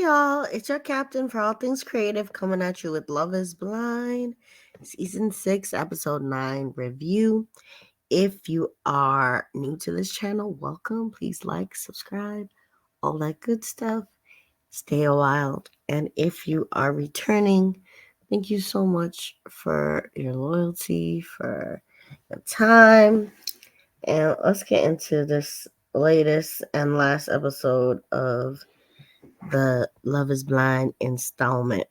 y'all, it's your captain for all things creative coming at you with Love is Blind, Season 6, Episode 9 review. If you are new to this channel, welcome. Please like, subscribe, all that good stuff. Stay a while. And if you are returning, thank you so much for your loyalty, for your time. And let's get into this latest and last episode of the Love is Blind installment.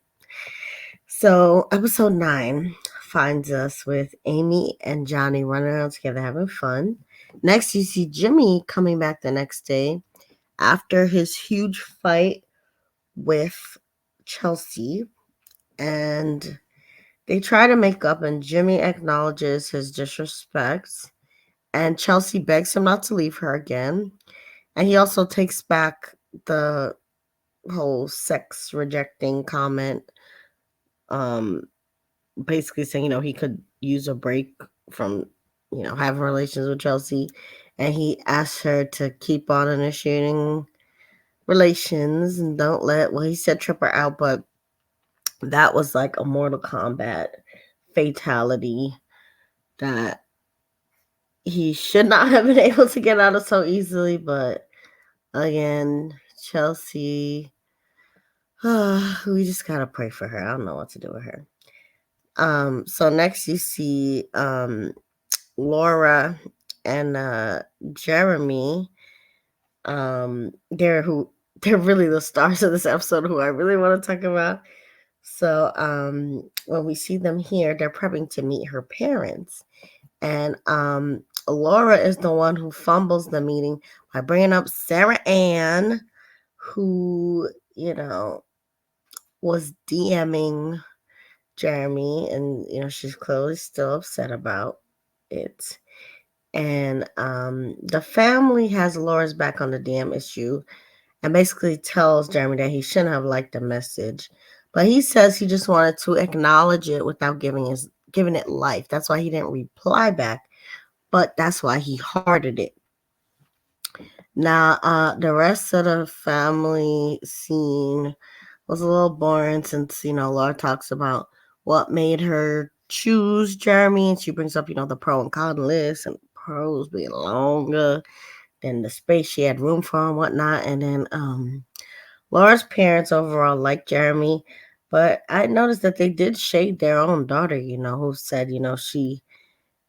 So, episode 9 finds us with Amy and Johnny running around together having fun. Next, you see Jimmy coming back the next day after his huge fight with Chelsea. And they try to make up, and Jimmy acknowledges his disrespects. And Chelsea begs him not to leave her again. And he also takes back the whole sex rejecting comment, um basically saying he could use a break from having relations with Chelsea, and he asked her to keep on initiating relations and don't let, well, he said trip her out, but that was like a Mortal Kombat fatality that he should not have been able to get out of so easily. But again, Chelsea, we just gotta pray for her. I don't know what to do with her. So next you see Laura and Jeremy. They're really the stars of this episode who I really want to talk about. So when we see them here, they're prepping to meet her parents. And Laura is the one who fumbles the meeting by bringing up Sarah Ann, who, was DMing Jeremy, and she's clearly still upset about it. And the family has Laura's back on the DM issue and basically tells Jeremy that he shouldn't have liked the message, but he says he just wanted to acknowledge it without giving it life. That's why he didn't reply back, but that's why he hearted it. Now, the rest of the family scene was a little boring since, Laura talks about what made her choose Jeremy, and she brings up, the pro and con list, and pros being longer than the space she had room for and whatnot. And then Laura's parents overall liked Jeremy, but I noticed that they did shade their own daughter, who said, she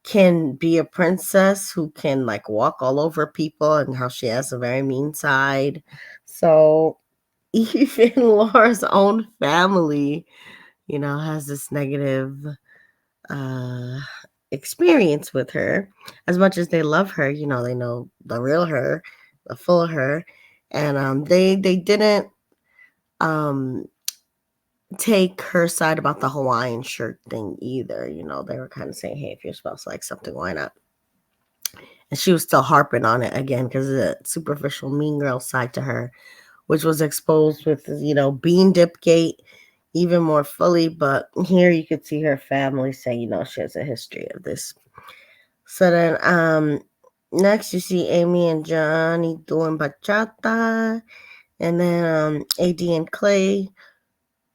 can be a princess who can like walk all over people, and how she has a very mean side. So even Laura's own family, has this negative experience with her. As much as they love her, they know the real her, the full her. And they didn't take her side about the Hawaiian shirt thing either. They were kind of saying, hey, if your spouse likes something, why not? And she was still harping on it again because of the superficial mean girl side to her, which was exposed with, Bean Dipgate even more fully. But here you could see her family saying, she has a history of this. So then next you see Amy and Johnny doing bachata. And then AD and Clay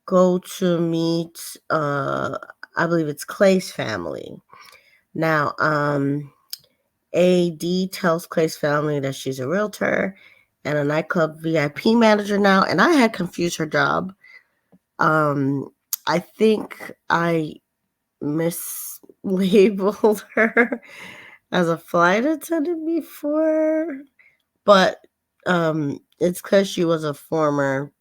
go to meet, I believe it's Clay's family. Now, AD tells Clay's family that she's a realtor and a nightclub VIP manager now, and I had confused her job. I think I mislabeled her as a flight attendant before, but it's because she was a former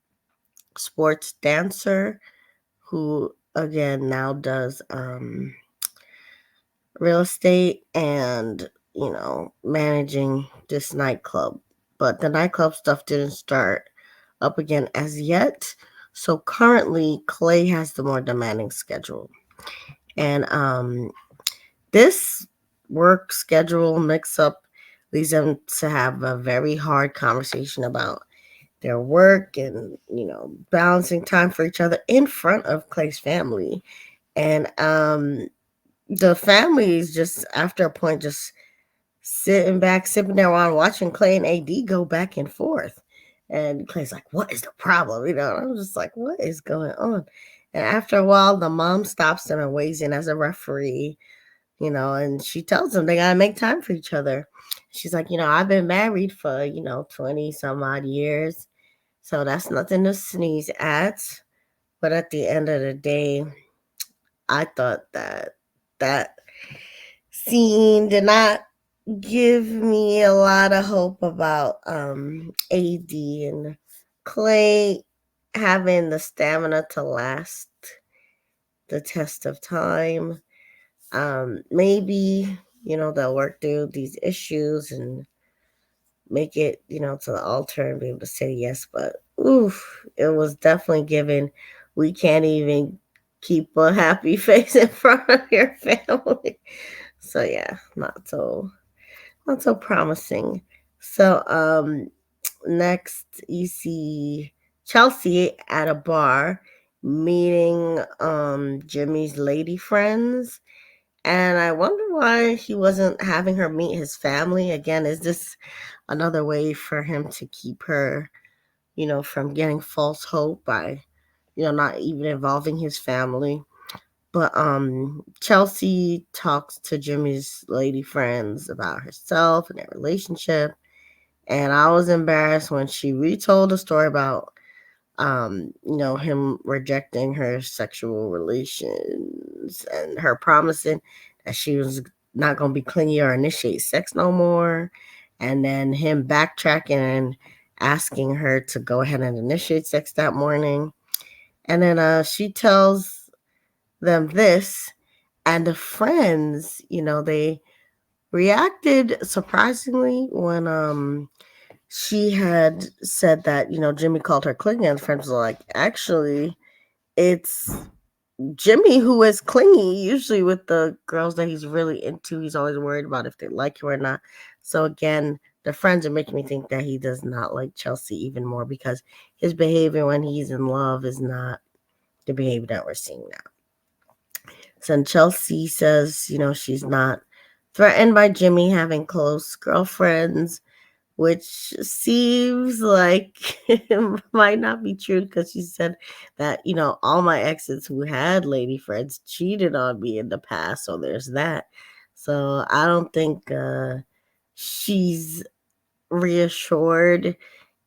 sports dancer who again now does real estate and managing this nightclub. But the nightclub stuff didn't start up again as yet. So currently Clay has the more demanding schedule. And this work schedule mix up leads them to have a very hard conversation about their work and, balancing time for each other in front of Clay's family. And the family is just, after a point, just sitting back, sipping their wine, watching Clay and AD go back and forth. And Clay's like, what is the problem? And I'm just like, what is going on? And after a while, the mom stops them and weighs in as a referee, and she tells them they got to make time for each other. She's like, I've been married for, 20 some odd years. So that's nothing to sneeze at. But at the end of the day, I thought that scene did not give me a lot of hope about AD and Clay having the stamina to last the test of time. Maybe, they'll work through these issues and make it, to the altar and be able to say yes. But oof, it was definitely given we can't even keep a happy face in front of your family. So yeah, not so promising. So next you see Chelsea at a bar meeting Jimmy's lady friends. And I wonder why he wasn't having her meet his family. Again, is this another way for him to keep her, from getting false hope by, not even involving his family? But Chelsea talks to Jimmy's lady friends about herself and their relationship. And I was embarrassed when she retold the story about him rejecting her sexual relations and her promising that she was not gonna be clingy or initiate sex no more. And then him backtracking and asking her to go ahead and initiate sex that morning. And then she tells them this, and the friends, they reacted surprisingly when she had said that, Jimmy called her clingy, and friends were like, actually, it's Jimmy who is clingy. Usually with the girls that he's really into, he's always worried about if they like you or not. So again, the friends are making me think that he does not like Chelsea even more because his behavior when he's in love is not the behavior that we're seeing now. So Chelsea says, she's not threatened by Jimmy having close girlfriends, which seems like it might not be true because she said that, all my exes who had lady friends cheated on me in the past. So there's that. So I don't think she's reassured,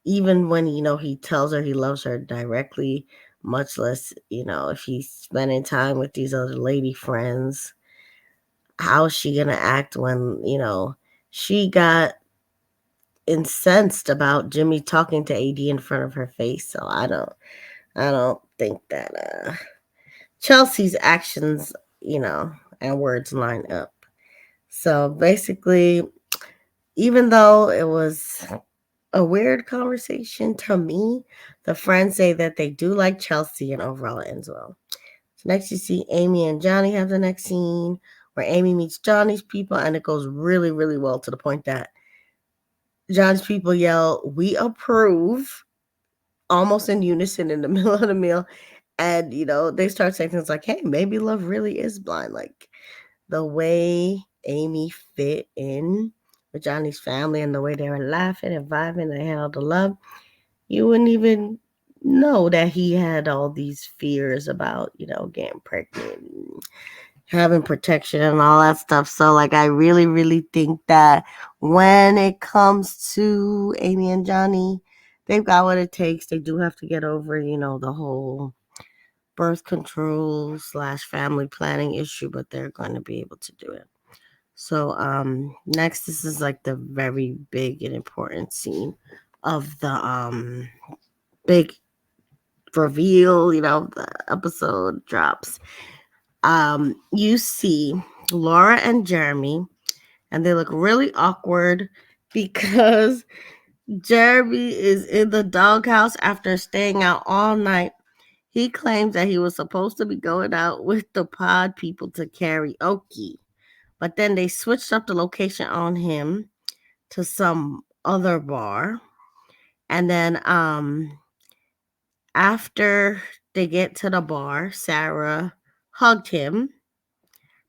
even when, he tells her he loves her directly, much less, if he's spending time with these other lady friends. How is she going to act when, she got incensed about Jimmy talking to AD in front of her face? So I don't think that Chelsea's actions, and words line up. So basically, even though it was a weird conversation to me, the friends say that they do like Chelsea and overall it ends well. So next you see Amy and Johnny have the next scene where Amy meets Johnny's people, and it goes really, really well to the point that John's people yell, "We approve," almost in unison in the middle of the meal. And, they start saying things like, hey, maybe love really is blind. Like the way Amy fit in with Johnny's family and the way they were laughing and vibing and handled the love, you wouldn't even know that he had all these fears about, getting pregnant, having protection and all that stuff. So like I really, really think that when it comes to Amy and Johnny, they've got what it takes. They do have to get over, the whole birth control / family planning issue, but they're going to be able to do it. So next, this is like the very big and important scene of the big reveal, the episode drops. You see Laura and Jeremy, and they look really awkward because Jeremy is in the doghouse after staying out all night. He claims that he was supposed to be going out with the pod people to karaoke, but then they switched up the location on him to some other bar. And then after they get to the bar, Sarah hugged him,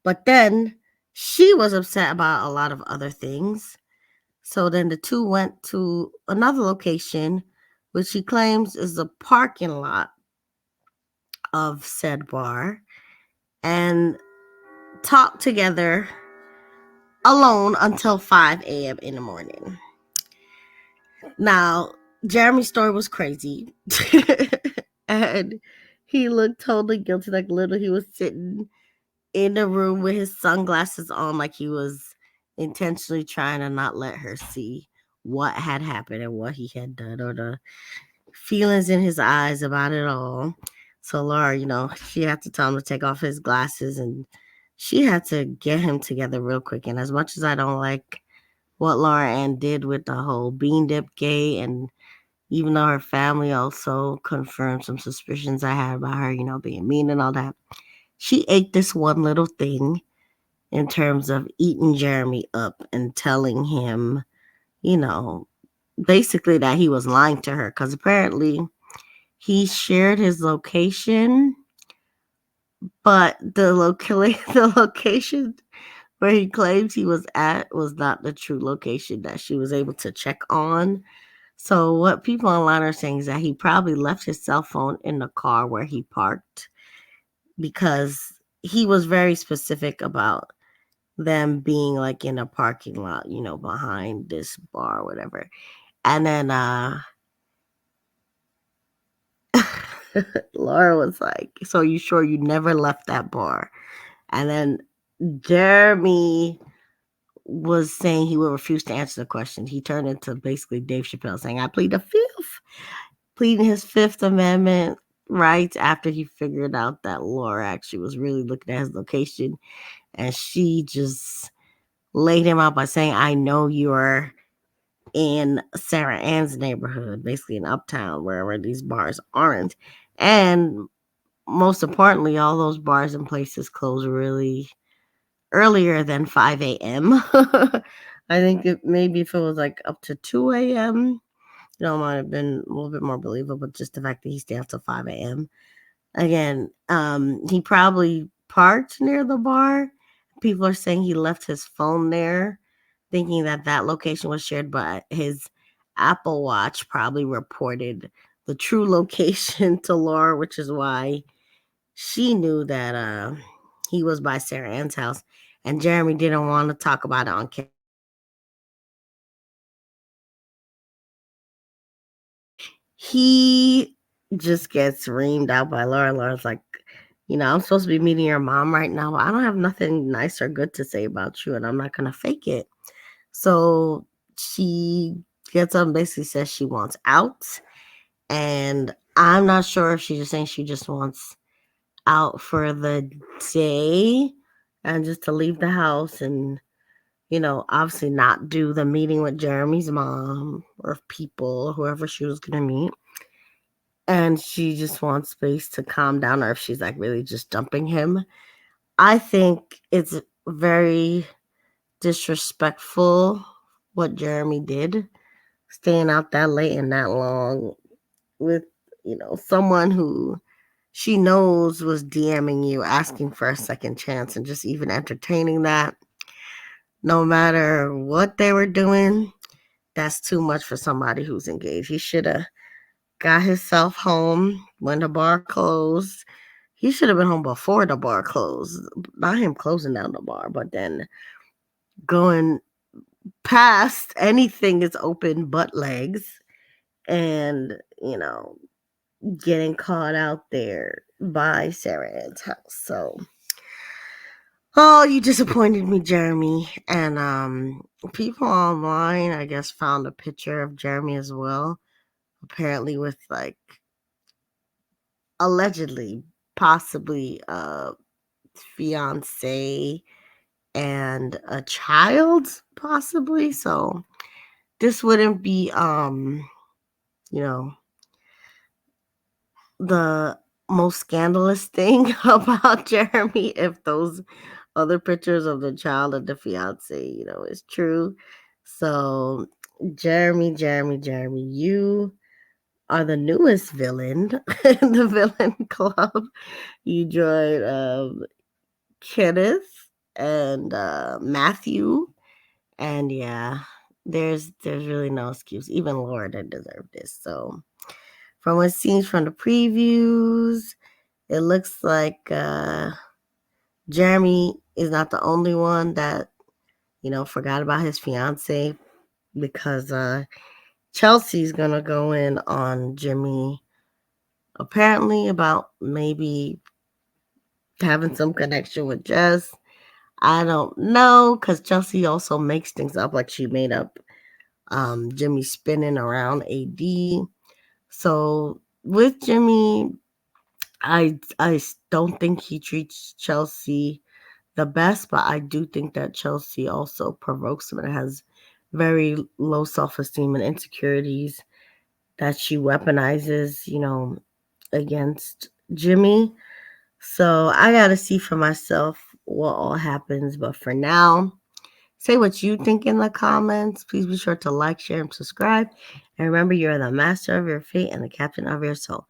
but then she was upset about a lot of other things. So then the two went to another location which he claims is the parking lot of said bar, and talked together alone until 5 a.m. in the morning. Now, Jeremy's story was crazy. And he looked totally guilty, like literally he was sitting in the room with his sunglasses on, like he was intentionally trying to not let her see what had happened and what he had done, or the feelings in his eyes about it all. So Laura, she had to tell him to take off his glasses, and she had to get him together real quick. And as much as I don't like what Laura Ann did with the whole bean dip gate, and even though her family also confirmed some suspicions I had about her, being mean and all that, she ate this one little thing in terms of eating Jeremy up and telling him, you know, basically that he was lying to her, because apparently he shared his location, but the location where he claims he was at was not the true location that she was able to check on. So what people online are saying is that he probably left his cell phone in the car where he parked, because he was very specific about them being like in a parking lot, behind this bar or whatever. And then Laura was like, "So you sure you never left that bar?" And then Jeremy was saying he would refuse to answer the question. He turned into basically Dave Chappelle saying, "I plead the fifth," pleading his Fifth Amendment rights after he figured out that Laura actually was really looking at his location, and she just laid him out by saying, "I know you're in Sarah Ann's neighborhood, basically in Uptown, wherever these bars aren't." And most importantly, all those bars and places close really earlier than 5 a.m. I think maybe if it was like up to 2 a.m., it might have been a little bit more believable, but just the fact that he stayed up till 5 a.m. Again, he probably parked near the bar. People are saying he left his phone there, thinking that that location was shared, but his Apple Watch probably reported the true location to Laura, which is why she knew that he was by Sarah Ann's house, and Jeremy didn't want to talk about it on camera. He just gets reamed out by Laura. Laura's like, "I'm supposed to be meeting your mom right now, but I don't have nothing nice or good to say about you, and I'm not going to fake it." So she gets up and basically says she wants out. And I'm not sure if she's just saying she just wants out for the day and just to leave the house and, obviously not do the meeting with Jeremy's mom or people, whoever she was going to meet. And she just wants space to calm down, or if she's like really just dumping him. I think it's very disrespectful what Jeremy did, staying out that late and that long with, someone who she knows was DMing you, asking for a second chance, and just even entertaining that, no matter what they were doing, that's too much for somebody who's engaged. He should have got himself home when the bar closed. He should have been home before the bar closed, not him closing down the bar, but then going past anything is open but legs, and getting caught out there by Sarah Ann's house. So, oh, you disappointed me, Jeremy. And people online, I guess, found a picture of Jeremy as well, apparently with like allegedly, possibly a fiance and a child, possibly. So this wouldn't be you know the most scandalous thing about Jeremy if those other pictures of the child and the fiance, is true. So Jeremy, you are the newest villain in the villain club. You joined Kenneth and Matthew, and yeah, there's really no excuse. Even Laura didn't deserve this. So from what seems from the previews, it looks like Jeremy is not the only one that, forgot about his fiance, because Chelsea's gonna go in on Jimmy apparently about maybe having some connection with Jess. I don't know, because Chelsea also makes things up, like she made up Jimmy spinning around AD. So with Jimmy, I don't think he treats Chelsea the best, but I do think that Chelsea also provokes him and has very low self esteem and insecurities that she weaponizes, against Jimmy. So I gotta see for myself what all happens. But for now, say what you think in the comments. Please be sure to like, share, and subscribe. And remember, you're the master of your fate and the captain of your soul.